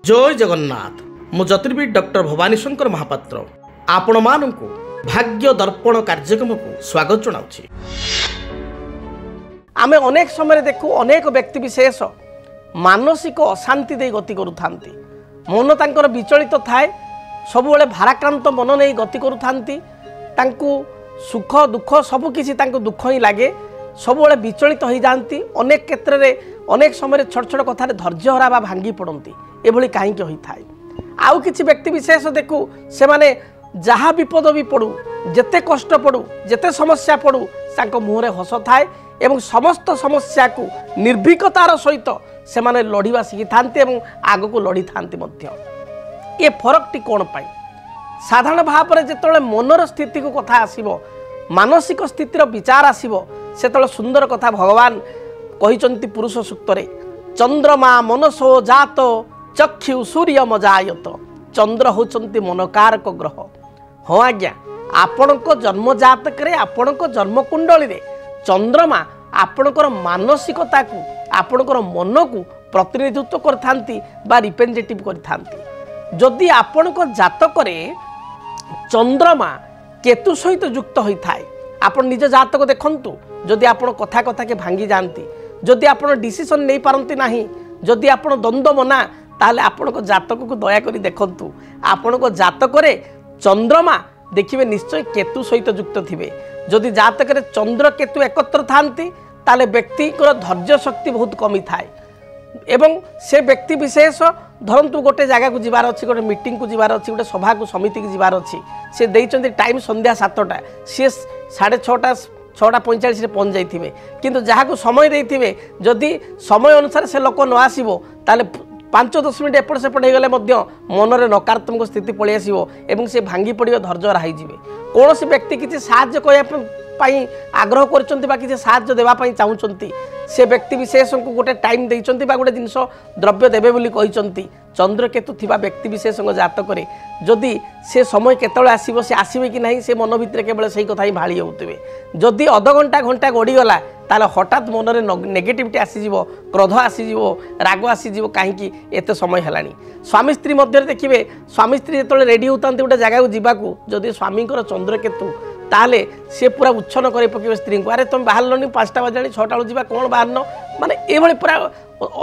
जय जगन्नाथ मु ज्योतिर्विद डॉक्टर भवानी शंकर महापात्र आपण मानक भाग्य दर्पण कार्यक्रम को स्वागत जनाऊँ। आमे अनेक समय देखू अनेक व्यक्ति विशेष मानसिक अशांति दे गति करुथांती। मन तांकर विचलित थाए, सबुबले भाराक्रांत मन नहीं गति करुथांती। तांकु सुख दुख सबकिछि तांकु दुख ही लागे, सबुबले विचलित हो जाती। अनेक क्षेत्र में अनेक समय छोट छोट कथार धैर्य हरा बा भांगी पड़ती। एभली कहीं होता है। आउ किछि व्यक्ति विशेष देखू से माने जहाँ विपद भी पड़ू, जेते कष्ट पड़ू, जेते समस्या पड़ू, तांको मुहरे हस थाए एवं समस्त समस्या को निर्भीकतार सहित से माने लड़िबा शिखी थांती एवं आग को लड़ी थांती मध्य। ये फरक टी कोन पाई? साधारण भाव में जिते मनर स्थिति को कथा आसीबो, मानसिक स्थितिर विचार आसीबो, सेतले सुंदर कथा भगवान कहिचंती पुरुष सूक्तरे, चंद्रमा मनसो जात चक्षु सूर्य मजायत। चंद्र होचंती मनकारक ग्रह। हाँ आज्ञा, आपणक जन्म जातक आपणक जन्म कुंडली रे चंद्रमा आपणकर मानसिकता को आपणकर मन को प्रतिनिधित्व करथांती बा रिप्रेजेंटेटिव करथांती। जदि आपणक जातक चंद्रमा केतु सहित युक्त होता है, आप निज जातक देखंतु। जदि आपण कथा कथा के भांगी जानती, जदि आपण डिसीजन नहीं पारती नहीं, जदि आपण द्वंद्व मना, ताले आपण जातक को दया करी देखंतु। आपण जातक चंद्रमा देखिए निश्चय केतु सहित युक्त थिबे। जदि जातक चंद्र केतु एकत्र थांती, ताले व्यक्ति धैर्य शक्ति बहुत कमी थाए एवं से व्यक्ति विशेष धरतु गोटे जगह को जीवार अच्छी, गोटे मीटिंग को जीवार अच्छी, गोटे सभा को समिति को जीवार अच्छी, से देइचंती टाइम संध्या 7टा, सी 6:30 6:45 पहुँच जाइए। किंतु जहाँ को समय देते जदि समय अनुसार से लोक न आसो, ताले 5-10 मिनट एपट सेपट होगले मनरे नकारात्मक स्थिति पलि आसो एवं से भांगी पड़े, धैर्य हाई जाए। कौन से व्यक्ति किसी साहाय्य करने आग्रह कर साहाय्य देवाई चाहूँगी, से व्यक्ति विशेष को गोटे टाइम देइचंती बा गोटे जिनस द्रव्य देवे बोली कहिचंती। चंद्रकेतु थिबा व्यक्ति विशेष जातक जदि से समय केतले आसीबो, से आसीबे कि नहीं, से मन भितर केवल सही कथा ही भाड़ी होउतबे। जदि अध घंटा घंटा गड़ीगला, ताले हठात मनरे नेगेटिविटी आसीजिवो, क्रोध आसीजिवो, राग आसीजिवो, कहीं एत समय हेलानी। स्वामी स्त्री मध्य देखिए, स्वामी स्त्री जो रेडी होता गोटे जगह को जीवाकू, जदि स्वामींकर चंद्रकेतु, ताले सी पूरा उच्छन कर पकेबे स्त्री को, अरे तुम बाहर 5टा बजे 6टा बेलू जा, कौन बाहर माने ये पूरा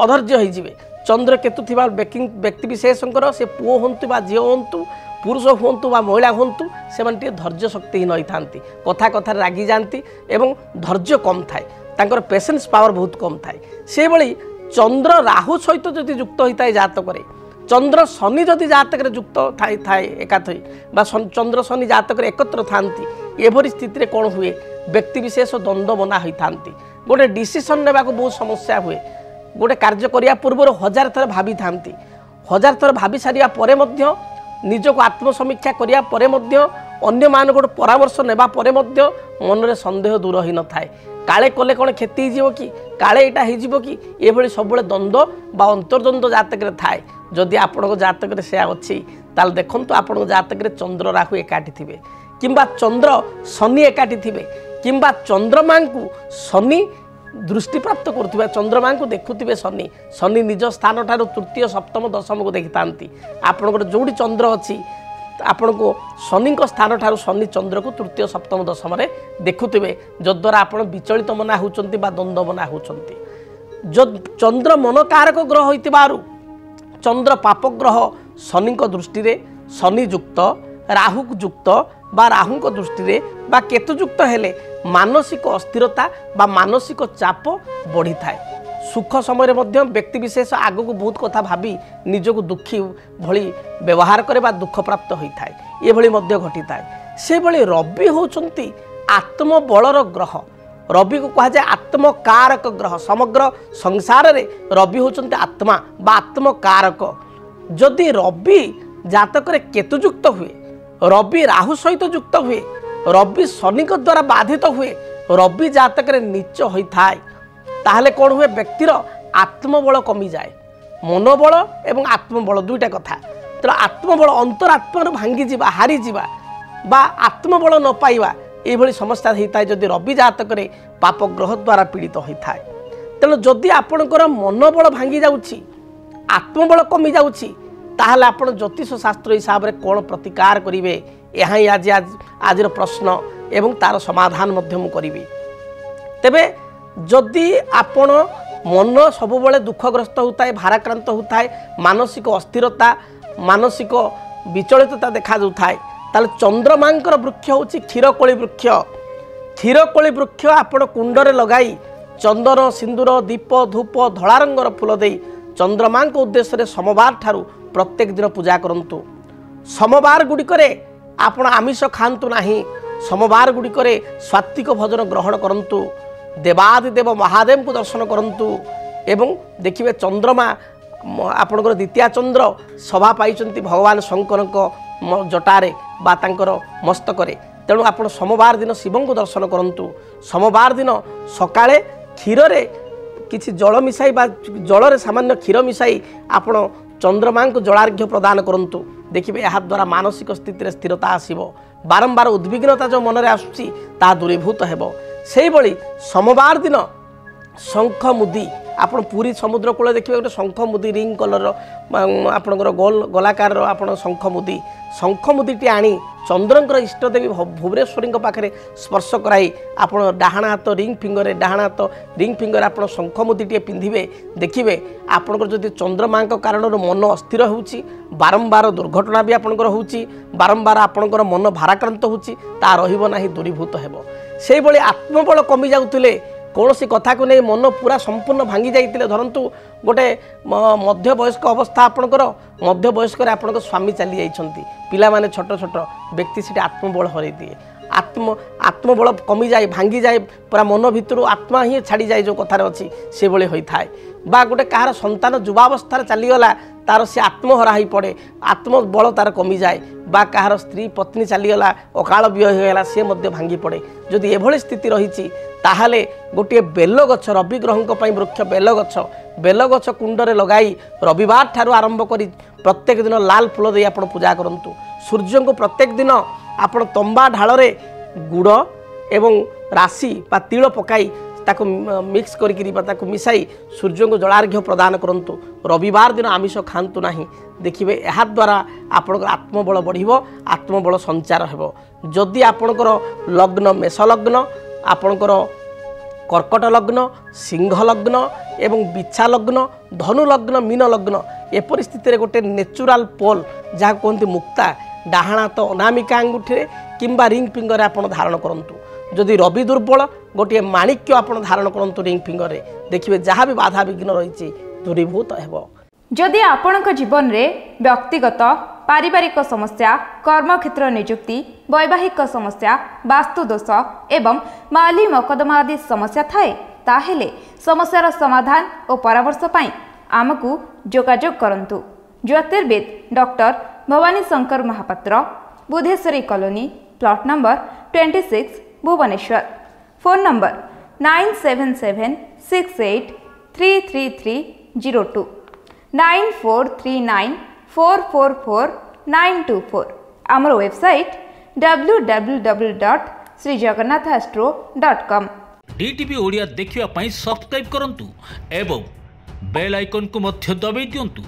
अधर्य होइजिबे। चंद्रकेतु थिबा व्यक्ति विशेषकर से पुओ हंतु बा झील हंतु, पुरुष हंतु बा महिला हंतु, से माने धैर्य शक्तिहीन होई थांती, कथा कथा रागी जाती एवं धैर्य कम थाए, तांकर पेशेंस पावर बहुत कम थाए। से भली चंद्र राहु सहित जदि युक्त होता है जातक, चंद्र शनि जदि जातक युक्त थाए एकाथई बा चंद्र शनि जातक एकत्र थांती, एभरी स्थिति रे कौन हुए, व्यक्ति विशेष द्वंद्व बना होई थांती। गोटे डिसीजन नेबा को बहुत समस्या हुए। गोटे कार्य करिया पूर्व 1000 थर भाभी थांती, 1000 थर भाभी सारिया परे मध्य, निजको आत्मसमीक्षा करिया परे मध्य, अन्य मानक परामर्श नेबा परे मध्य मनरे संदेह दूर ही न थाए। काले कले कौन क्षति हो कि, काले यहाँ हो कि, ये सब द्वंद्व बा अंतर्द्वंद्व जातक थाए। जदि आपण जातक से अच्छी, ताल देखु आपण जातक चंद्र राहु एकाठी थे, किंबा चंद्र शनि एकाठी थे, किंबा चंद्रमा को शनि दृष्टि प्राप्त करुवा, चंद्रमा को देखुवे शनि, शनि निज स्थान ठार तृतीय सप्तम दशम को देखी था। आपंकर जोड़ी चंद्र अच्छी, आपण को शनि स्थान ठार शनि चंद्र को तृतीय सप्तम दशम देखुवे, जद्वारा आप विचलित मना होती द्वंद्व मना होती। जो चंद्र मनकारक ग्रह होइतिबारु चंद्र पाप ग्रह शनि दृष्टि रे शनि युक्त, राहु युक्त बा राहु दृष्टि बा केतु युक्त हेले मानसिक अस्थिरता बा मानसिक चाप बढ़ी थाए। सुख समय मध्य व्यक्ति विशेष आग को बहुत कथा भाभी निजको दुखी भली व्यवहार करे बा दुख प्राप्त होता है, ये भली मध्य घटी थाए। से भली रवि होचंती आत्मबलर ग्रह। रवि को कहा जाए आत्मकारक ग्रह। समग्र संसार रे रवि होचंती आत्मा बा आत्मकारक। जदि रवि जातक केतु युक्त हुए, रवि राहु सहित युक्त हुए, रवि शनि द्वारा बाधित हुए, रवि जातक नीच होता है, ताहले कौन हुए, व्यक्तिर आत्मबल कमी जाए। मनोबल एवं आत्मबल दुईटा कथा। तो आत्मबल अंतरात्मा भांगी जावा, हारी जावा बा आत्मबल न पाइबा, ये समस्या होता है जदि रवि जातक पाप ग्रह द्वारा पीड़ित होता है। तेणु जदि आपणकर मनोबल भांगी जाउछि, आत्मबल कमी जाउछि, ताहले आपण ज्योतिष शास्त्र हिसाब रे कोन प्रतिकार करिवे यहाँ ही आज प्रश्न एवं तार समाधान मध्य मु करिवी। तेबे जदि आपण मन सब बेले दुखग्रस्त होता है, भाराक्रांत होता है, मानसिक अस्थिरता मानसिक विचलितता देखा जाता है, ताले चंद्रमांकर वृक्ष हूँ क्षीरकोली वृक्ष। क्षीरकोली वृक्ष आपण कुंडरे लगाई चंदन सिंदूर दीप धूप धला रंगर फूल दे चंद्रमा उद्देश्य सोमवार ठारू प्रत्येक दिन पूजा करंतु। सोमवार गुड़िकरे आपण आमिष खातु नाही, सोमवार गुड़िकरे सात्विक भोजन ग्रहण करंतु, देवादिदेव महादेव को दर्शन करंतु एवं देखिए चंद्रमा आपणकर द्वितीय चंद्र सभा पाई भगवान शंकर जटारे बा तांकर मस्तकरे। तेणु आपण सोमवार दिन शिव को दर्शन करंतु। सोमवार दिन सकाळे क्षीर रे किछि जल मिसाई बा जल रे सामान्य क्षीर मिसाई आपण चंद्रमा को जलार्घ्य प्रदान करंतु। देखिए यह द्वारा मानसिक स्थिति स्थिरता आसीबो, बारंबार उद्विग्नता जो मन रे आसुची ता दूरीभूत हेबो। सेही बळी सोमवार दिन शंख मुदी आपण पूरी समुद्र कूल देखिए गोटे शंख मुदी रिंग कलर आपणकर गोल गोलाकार आपण शंख मुदीटी आनी चंद्रंकर इष्टदेवी भुवनेश्वरी पाखे स्पर्श कराई आपण डाहाण हाथ रिंग फिंगर आपण शंख मुदीटे पिंधिबे। देखिए आपणकर जदि चंद्रमा कारण मन अस्थिर होउची, बारंबार दुर्घटना भी आपणकर होउची, बारंबार आपणकर मन भाराक्रांत होउची, ता रहिबो नाही, दूरीभूत हेबो। सेही बळी आत्मबल कमी जाउतिले, कौन सी कथा को नहीं मन पूरा संपूर्ण भांगी जाइतिले। धरंतु गोटे मध्य वयस्क अवस्था आपणकर मध्य वयस्क आपणकर स्वामी चली जाइछंती, पिला माने छोट छोट व्यक्ति से आत्मबल हरई दिए, आत्मबल कमी जाए, भांगी जाए, पूरा मन भितर आत्मा ही छाड़ी जाए जो कथार अच्छी से भली होता है। बा गोटे कहार संतान युवावस्था चलीगला तार से आत्महरा ही पड़े, आत्मबल तार कमी जाए, बा कहार स्त्री पत्नी चलीगला अकाल व्यय होगा सी भांगी पड़े। जदि एभली स्थिति रही ताहले गोटे बेल गछ रवि ग्रहों वृक्ष बेल गछ कुंडरे लगाई रविवार ठारू आरंभ करी प्रत्येक दिन लाल फूल दे आपण पूजा करंतु। सूर्य को प्रत्येक दिन आपण तंबा ढाଳରେ गुड़ एवं राशि बा तिल पकाई ताको मिक्स करिकरी बा ताको मिसाई सूर्य को जलार्घ्य प्रदान करंतु। रविवार दिन आमिष खातु नाही। देखिए यह द्वारा आपणकर आत्मबल बढ़िबो, आत्मबल संचार हेबो। जदि आपणकर लग्न मेष लग्न, आपणकर कर्कट लग्न, सिंह लग्न एवं बिछा लग्न, धनु लग्न, मीन लग्न ए परिस्थिति गोटे नेचुराल पोल जहाँ कहते मुक्ता डाहाण हाथ अनामिका अंगुठी किंबा रिंग फिंगर आपन धारण करंतु। जदि रवि दुर्बल गोटे माणिक्य आपन धारण करंतु रिंग फिंगर रे, देखिए जहाँ भी बाधा विघ्न रही दूरीभूत हेबो। जदि आपणक जीवन रे व्यक्तिगत पारिवारिक समस्या, कर्मक्षेत्र नियुक्ति, वैवाहिक समस्या, वास्तुदोष एवं माली मकदमा आदि समस्या थाए ताहेले समस्यार समाधान और परामर्श पाई आमकु जोगाजोग करंतु। ज्योतिर्विद doctor Bhabani Shankar Mahapatra, Budheswari colony, plot number 26, Bhubaneswar. Phone number 9776833302 9439444924। आमर वेबसाइट www.srijagannathastro.com। डीटीवी ओडिया देखिवा पई सब्सक्राइब करंतु एवं बेल आइकन को मध्य दबाई दियंतु।